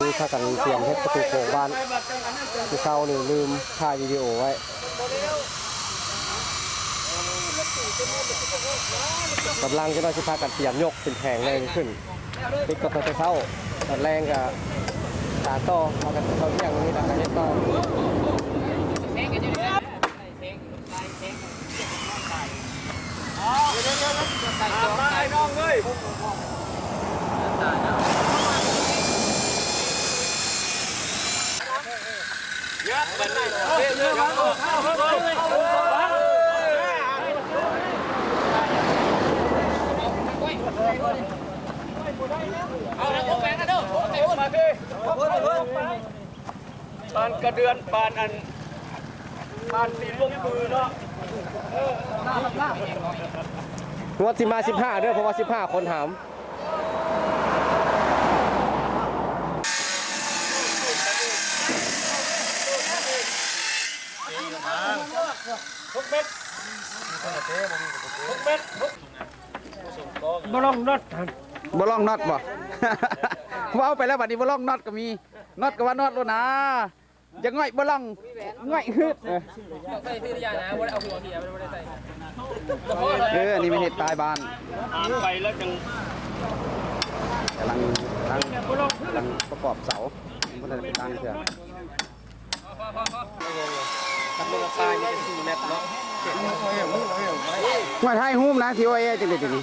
นี่ถ้ากันเตรียมเฮ็ดประตูโค้งบ้านที่เช้านี่ลืมถ่ายวิดีโอไว้กำลังจะมาสิพากันเตรียมยกเป็นแผงแรงขึ้นติดกับตัวเช้าตอนแรงกับตาโต้เอากันเขาเที่ยงนี้นะการเฮ็ดต่อไปน้องเลยยัดบันไดเรื่องเข้าเอาแล้วผมแบ่งกันเด้อมาพี่ปานกระเดือนปานอันปานตีลงมือเนาะงวดมา15เด้อเพราะว่า15คนถามบลองน็อตบ่ว่าไปแล้วบัดนี้บลองน็อตก็มีน็อตก็ว่าน็อตแล้วนะจะง่อยบลองง่อยฮึดใส่ซื้อยานะบ่ได้เอาหัวเสียบ่ได้ใส่อันนี้ไม่เห็ดตายบานไปแล้วจังกำลังประกอบเสาบ่ได้ไปตั้งเถื่อตัดลงปลายนี่4เมตรเนาะมาถ่ายรูปนะที่ว่าจังได๋นี่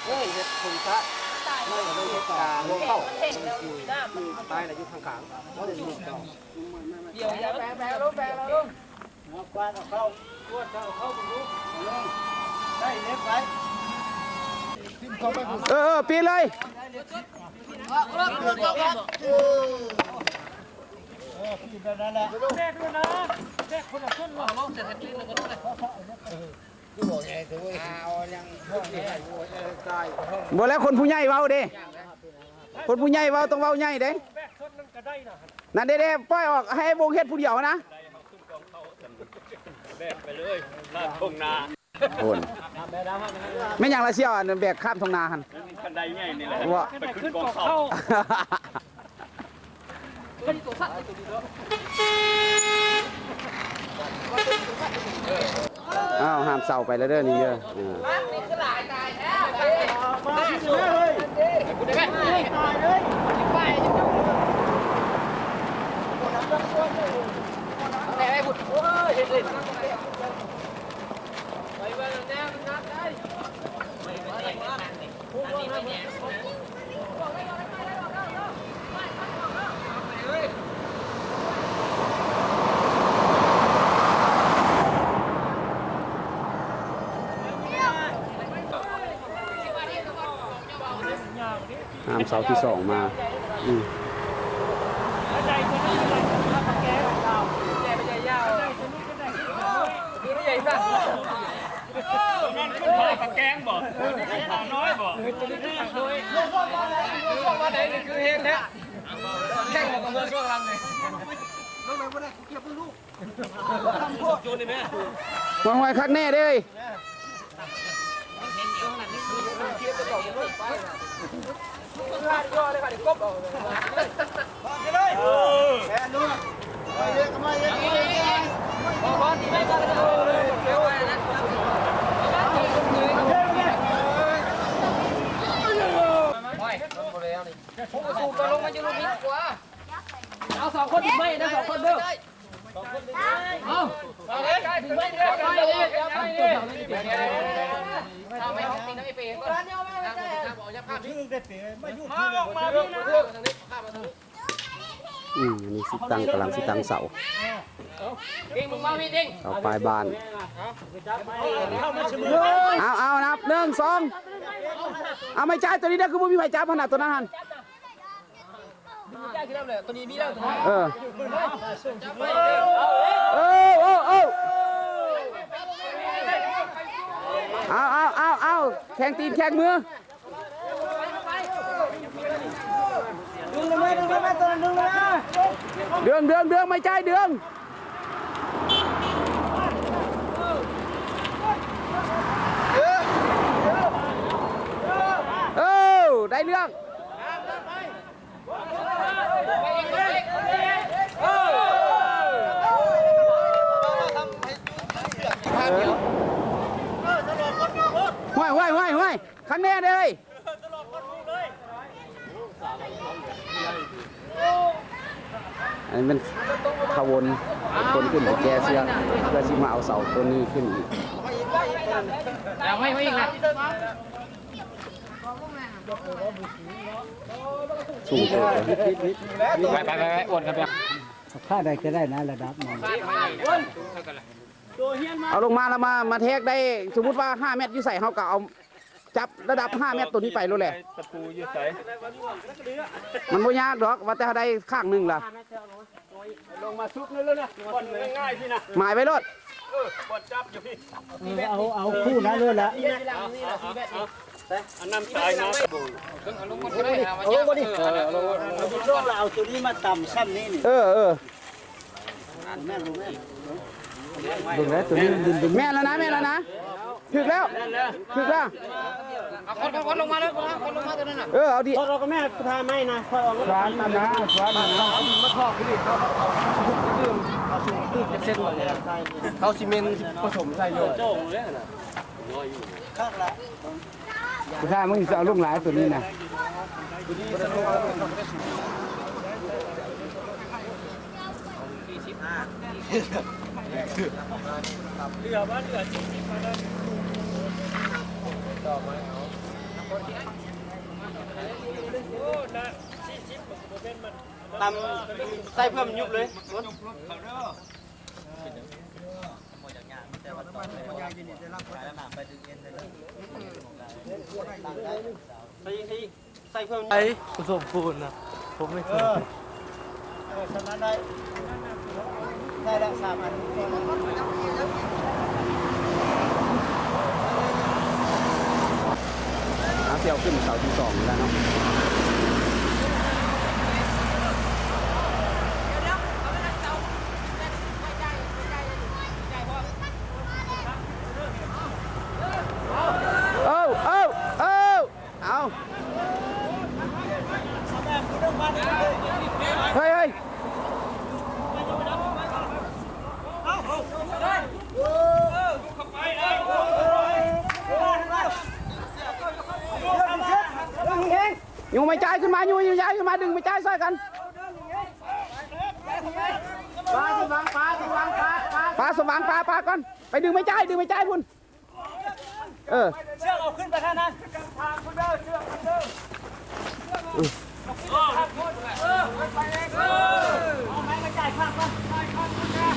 เฮ้ยเฮ็ดคุณซะไม่ได้เฮ็ดหัวเข้าตายแล้วอยู่ข้างๆบ่ได้ลูกเจ้าเดี๋ยวแปลลุงกวาดเอาเข้ากวดเอาเข้าบุลุงได้เล็บไว้ปีเลยบ่แล้วคนผู้ใหญ่เว้าเด้คนผู้ใหญ่เว้าต้องเว้าใหญ่เด้นั่นเด้ปล่อยออกให้วงเฮ็ดผู้เดียวนะแบกไปเลยลาดทงนาโอนไม่อย่างละเชี่ยวแบกข้ามทงนาหันคันใดใหญ่นี่แหละว่าไปขึ้นกองเข้าอ้าวห้ามเสาไปแล้วเด้อนี่เยอะนี่คือหลายตายแล้วมาเลยกูได้ไหมตายเลยไปแต่ไอ้บุตรโอ้ยเห็นเลยไปไปแล้วแน่มันนัดได้ห้ามเสาที่2มาผักแกงบ่ผักน้อยบ่ช่วงมาไหนนี่คือเฮงแท้แข่งกับเมืองช่วงลำเลยน้องไหนบ่ได้เก็บลูกทำพวกจูนนี่แม่วางไว้คักแน่เลยย่อเลยค่ะเดี๋ยวกบเอาเลยแค่นู้นไปเยอะก็ไม่เยอะพอที่ไม่กันเลยเร็วเลยนะผมก็สูบไปลงมาจะลงนิดกว่าเอา2 คนถึงไม่นะ2 คนเด้อเอาใกล้ถึงไม่เด้อไม่เลยไม่เลยเอาไม่ของตีน้ำไอเป๋ก็ร้านเดียวไม่ได้บอกจะภาพนี้มาออกมาพี่นะอันนี้สิตังกำลังสิตังเสาเอาปลายบานเอานับ1 2เอาไม่จ่ายตัวนี้ได้คือไม่มีใครจ่ายขนาดตัวนั้นตัวนี้มีแล้วเอาแข่งตีนแข่งมือเดืองไม่จ่ายเดืองได้เรื่อง งแน่เลยอันนี้มันขวนคนขึ้นไปแก้เสื้อเพื่อที่มาเอาเสาตัวนี้ขึ้นอีกไม่อีกนะสูงไปอ้วนกันไปค่าใดก็ได้นะระดับมัน เอาลงมาแล้วมาเทคได้สมมุติว่า5 เมตรอยู่ใส่เขาก็เอาจับระดับ5 เมตรตัวนี้ไปรู้แหละตะปูอยู่ใส่มันบ่ยากดอกว่าแต่ได้ข้างหนึ่งล่ะลงมาซุกเลยนะบอลง่ายๆพี่นะหมายไว้รถบอลจับอยู่พี่เอาคู่นั้นเลยละอันน้ำสายนะลงมาดิเอาตัวนี้มาต่ำซ้ำนี่นี่แม่ลงแม่ดึงแล้วตัวนี้ดึงแม่แล้วนะถึกแล้วคนลงมาเลยคนลงมาตัวนั้นน่ะเอาดิเราก็แม่พาไม่นะพอออกสวนมันนะเอาดินมาทอกดิเอาเส้นหมดเลยเขาซีเมนต์ผสมใส่เลยโจ้งเลยนะข้างละ ถ้ามึงจะเอาลูกหลายตัวนี้นะเรือบ้านเรือจริงๆมาแล้วต่อมาเอาโอ้นะ40%มันใส่เพิ่มยุบเลยใส่เพิ่มผสมปูนนะผมไม่เคยชนะได้ละ3 อันเที่ยวขึ้นเสาที่2แล้วเนาะเอาเฮ้ยอยู่ไม่จ่ายขึ้นมาอยู่ย้ายขึ้นมาดึงไม่จ่ายซอยกันปลาสว่างปลาก่อนไปดึงไม่จ่ายคุณเชือกเอาขึ้นไปแค่นั้นทางคุณเด้อเชือกคุณเด้อไปเลยเอาไม้มาจ่ายข้างกันจ่ายข้างคุณนะ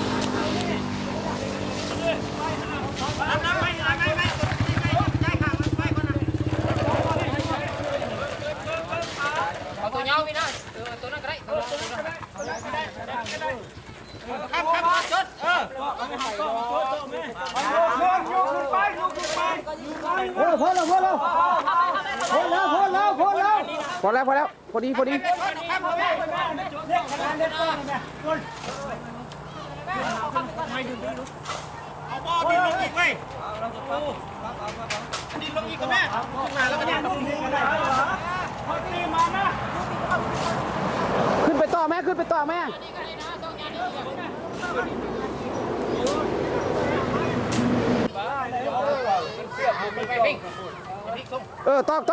น้ำไปจ่ายข้างไปคนน่ะเอาตัวเงาพี่นะตัวนั้นก็ได้ครับจดพอแล้วพอดีเอาบอลดินลงอีกไหมดินลงอีกก็แม่ขึ้นมาแล้วก็ดินลงอีกนะขึ้นไปต่อแม่ต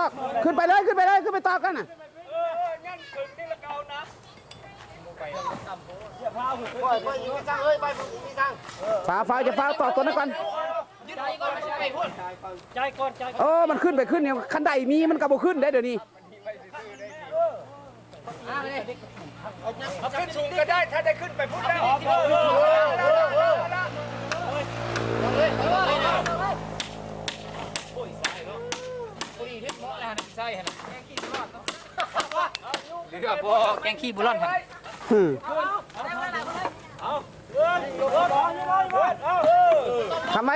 อกขึ้นไปเลยขึ้นไปตอกกันน่ะฟ้าจะฟ้าตอกตัวนั้นก่อนมันขึ้นเนี่ยคันใดมีมันกระโบขึ้นได้เดี๋ยวนี้ขึ้นสูงก็ได้ถ้าได้ขึ้นไปพุ่งได้เรือพอแกงขี้บุร่อนครับทำไม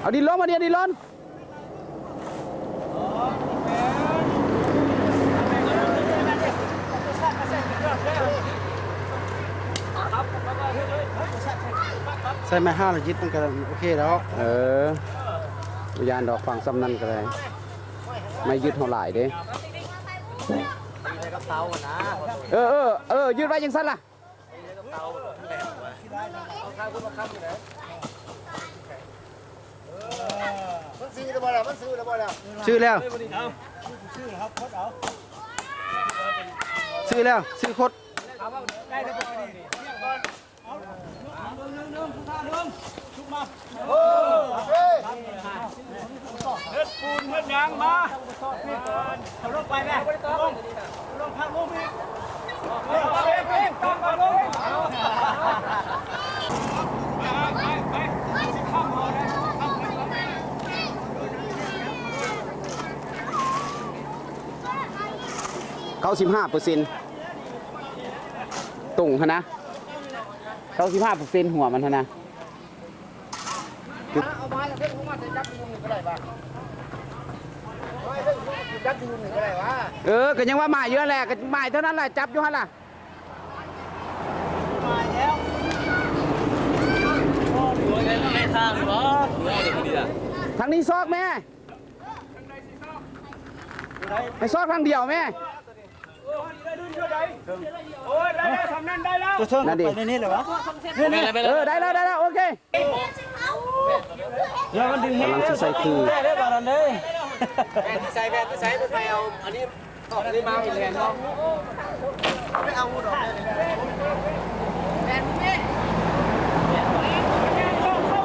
เอาดินล้มมาดินล้มใส่มา5 ลิตรมันก็โอเคแล้วยานดอกฟังซ้ำนั่นก็เลยไม่ยึดเท่าไหร่เด้ยืดไว้ยังสั้นล่ะ มันซื้อแล้วบ่แล้วมันซื้อแล้วบ่แล้ว ชื่อแล้ว ซื้อครับพดเอา ชื่อแล้วชื่อคด ได้แล้วบ่ดีเรียกก่อนเอา1ทุกท่าชุบมาเฮ็ดปูนเฮ็ดยางมาเอาลงไปแม่ลงพักลงอีกต้องมาลงไปสิข้ามเอาได้ข้ามไป95%ตุ่งนะ95%หัวมันนะ เอาไม้แล้วเพิ่งมาจะจับยุงหนึ่งก็ได้ป่ะไม่เพิ่งจับยุงหนึ่งก็ได้วะ ก็ยังว่าหมายเยอะแหละก็หมายเท่านั้นแหละจับอยู่หั่นล่ะ มาแล้วไม่ทางหรอ ทางนี้ซอกแม่ให้ซอกทางเดียวแม่ โอ้ยได้แล้วทำนั่นได้แล้ว นั่นดิ ในนี้เลยวะ ได้แล้วโอเค เดี๋ยวมันดึง กำลังจะใส่คือ ได้แล้วบาลันเลย แผ่นที่ใส่ไปเอาอันนี้ต่ออันนี้มาเป็นแผ่นเนาะไม่เอาดอกแผ่นนี่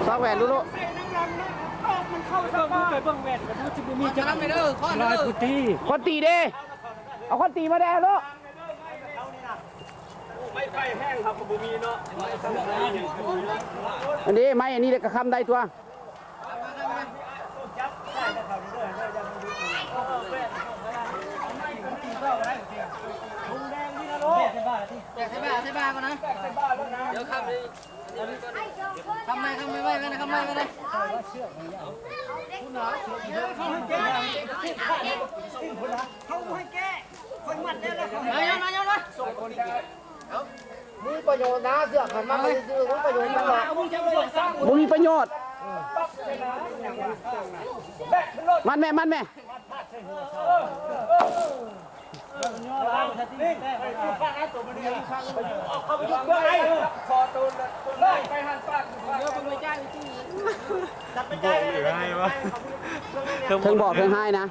ซอกแหวนลูก มันเข้าสบายไปเบิ่งแว่นกันทุกที่มี จะทำไปเด้อข้อเด้อ คนตีเด้เอาคนตีมาแด้ลูก ไม่ไฟแห้งครับบุมีเนาะ อันนี้ไม้อันนี้เลยกระคำได้ตัว แจกใส่บ้าก่อนนะเดี๋ยวคำนี้ทำไมไว้กันนะทำไมกันนะย้อนมีประโยชน์นะเสือกมันมาไม่ซื้อมีประโยชน์นะ บ่มีประโยชน์มันแม่เพิ่งบอกเพิ่งให้นะ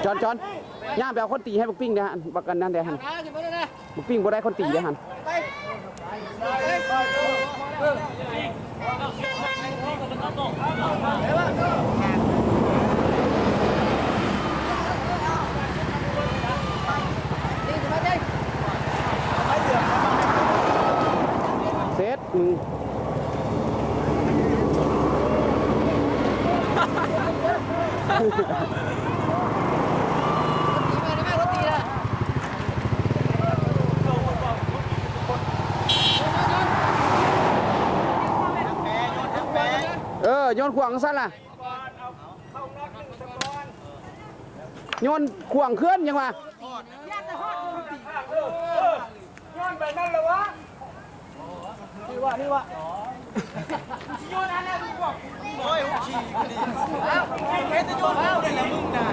จอนย่ามไปเอาคนตีให้บักปิ้งเด้อฮันบักกันนั่นเด้อฮันบักปิ้งบ่ได้คนตีเด้อฮันเสร็จโยนขวางสั้นล่ะโยนขวางเคลื่อนยังวะ ย้อนไปนั่นเลยวะนี่วะย้อนอะไรมึงบอกโอ้ยขี่ดีแล้วไอ้เพชรจะโยนแล้วเดี๋ยวมึงน่ะ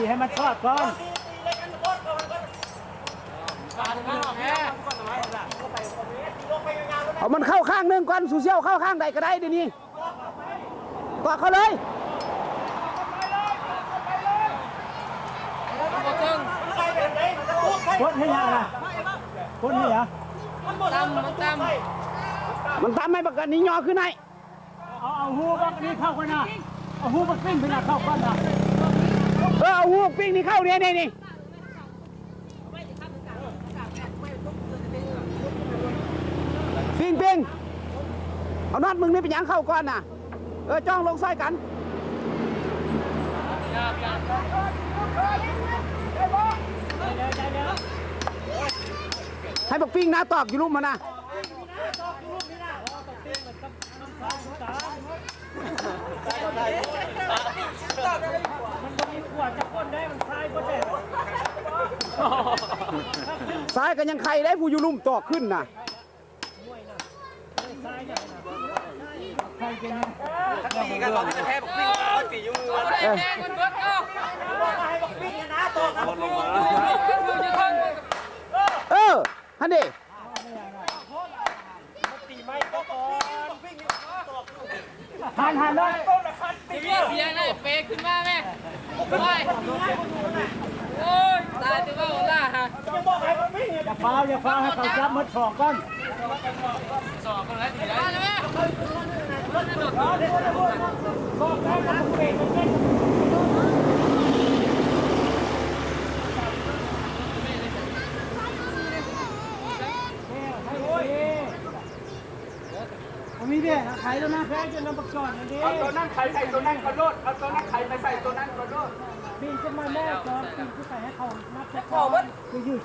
ให้มันทอดก่อน เอามันเข้าข้างหนึงก่อนสูเซี่ยวเข้าข้างใดก็ได้เดี๋ยวนี้กอดเขาเลย พดให้ยังอ่ะพดให้ยังมันตามไม่ประกันนี้ย่อขึ้นไหน เอาหูบักนี่เข้ากันนะเอาหูบักปิ้งไปนะเข้ากันนะ เอาหูปิ้งนี่เข้าเนี่ยนี่ปิ้งเอาน็อตมึงนี่ไปยังเข้าก่อนน่ะจ้องลงไส้กันให้บักปิ้งนะตอกอยู่รูปมานะซ้ายกันยังใครได้ผู้อยู่ลุ่มตอกขึ้นน่ะ ใคร ตีกันเราจะแพ้บอกวิ่งตีอยู่มือ ฮันดิ หันเลย ทีวีเสียนะเปขึ้นมาแม่โอ้ยโอ้ยตายจะว่าล่าฮะ อย่าฟ้าวให้เขาจับมัดศอกก่อน สอบกันแล้วทีแล้วแม่ มีเด้อขายแล้วนะแพ้จนน้ำปักจอนนี่ เอาตัวนั้นไข่ใส่ตัวนั้นก็โลดเอาตัวนั้นไข่ไปใส่ตัวนั้นก็โลด ปีนขึ้นมาแม่จอนปีนขึ้นไปให้เขานับแค่พอมันก็ยืด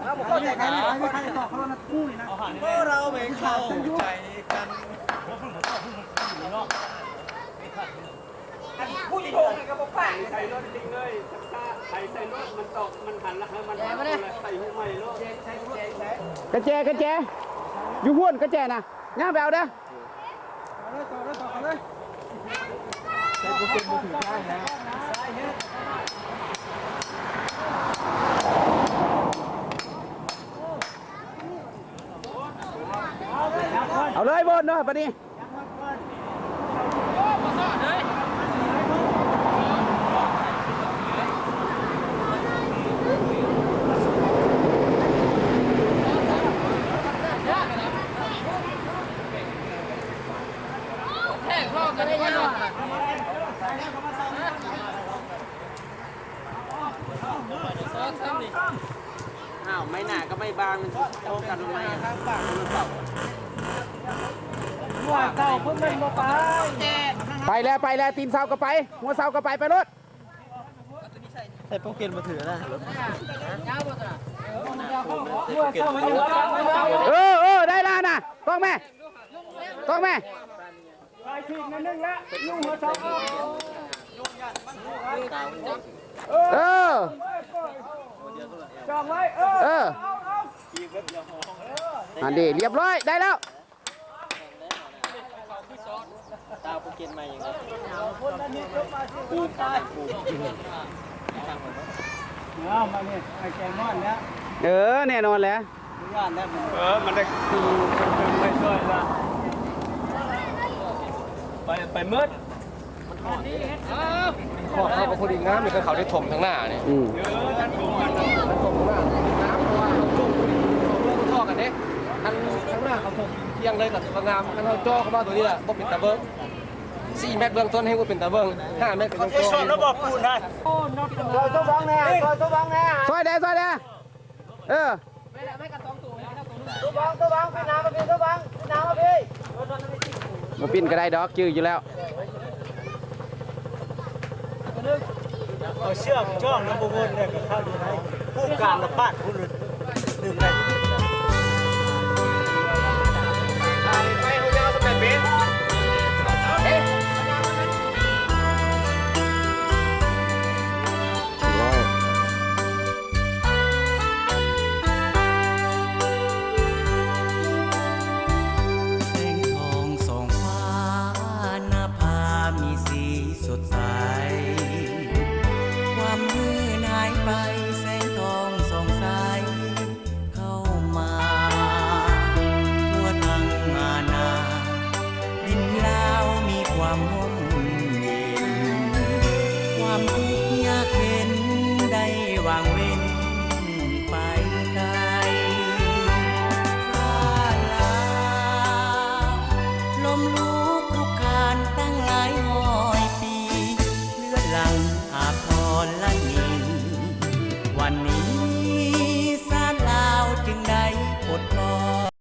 แล้วผมเข้าใจกันไม่ใครต่อเขานับคู่เลยนะ เมื่อเราไม่เข้าใจกัน ผู้หญิงกับพวกป้าใส่รถจริงเลยไข่ใส่รถมันตกมันหันแล้วมันใส่หูใหม่รถกระแจอยู่ห้วนกระแจนะย่าไปเอาเด้อ ต่อเลย เอาเลยบนเนาะปะนี้ แท้พ่อกันได้ยังไง อ้าวไม่หนาก็ไม่บางมันโตกันลงมาข้างปากมันเสา หัวเก่าเพิ่งเล่นมาไป ไปแล้วตีนเสาก็ไปหัวเสาก็ไปรถ ใส่โปเกนมาถือนะ หัวเก่ามันยัง ได้แล้วนะต้องแม่ ไปทีนึงแล้วยุ่งหัวเก่า จองไว้อันดีเรียบร้อยได้แล้ว ตาโปเกนมาอย่างไร เอามาเนี่ยไอ้แกงนอนแล้ว แน่นอนแล้ว งานแล้ว มันได้คือไม่ช่วยละไปเมื่อขอเขาพอดีน้ำนี่คือเขาได้ถมทั้งหน้าเนี่ยถมทั้งหน้าน้ำเพราะว่าเขาจุ่มท่อกันเนี่ยทั้งหน้าเขาถมเที่ยงเลยกับสวยงามกันเขาจ่อเข้ามาตัวนี้แหละบ่เป็นตาเบิ้ง4 เมตรเบื้องต้นให้ว่าเป็นตาเบิ้ง5 เมตรเป็นตัว ชนแล้วบอกพูดนะซอยตัวบังแน่ซอยตัวบังแน่ ซอยแดตัวบังพี่น้ำมาพี่ตัวบังพี่น้ำมาพี่มาปิ้นก็ได้ดอกจื้ออยู่แล้ว เอาเชือกจ้องน้ำบุบนเนี่ยกับข้าวอยู่ไหนผู้การระบาดผู้ลืมเลย ไปเขายาวสำเร็จเป็นเฮ้ย แสงทองส่องฟ้าหน้าผามีสีสดใส ความมืดหายไปแสงทองส่องใสเข้ามาทั่วทั้งอาณาดินลาวมีความหอม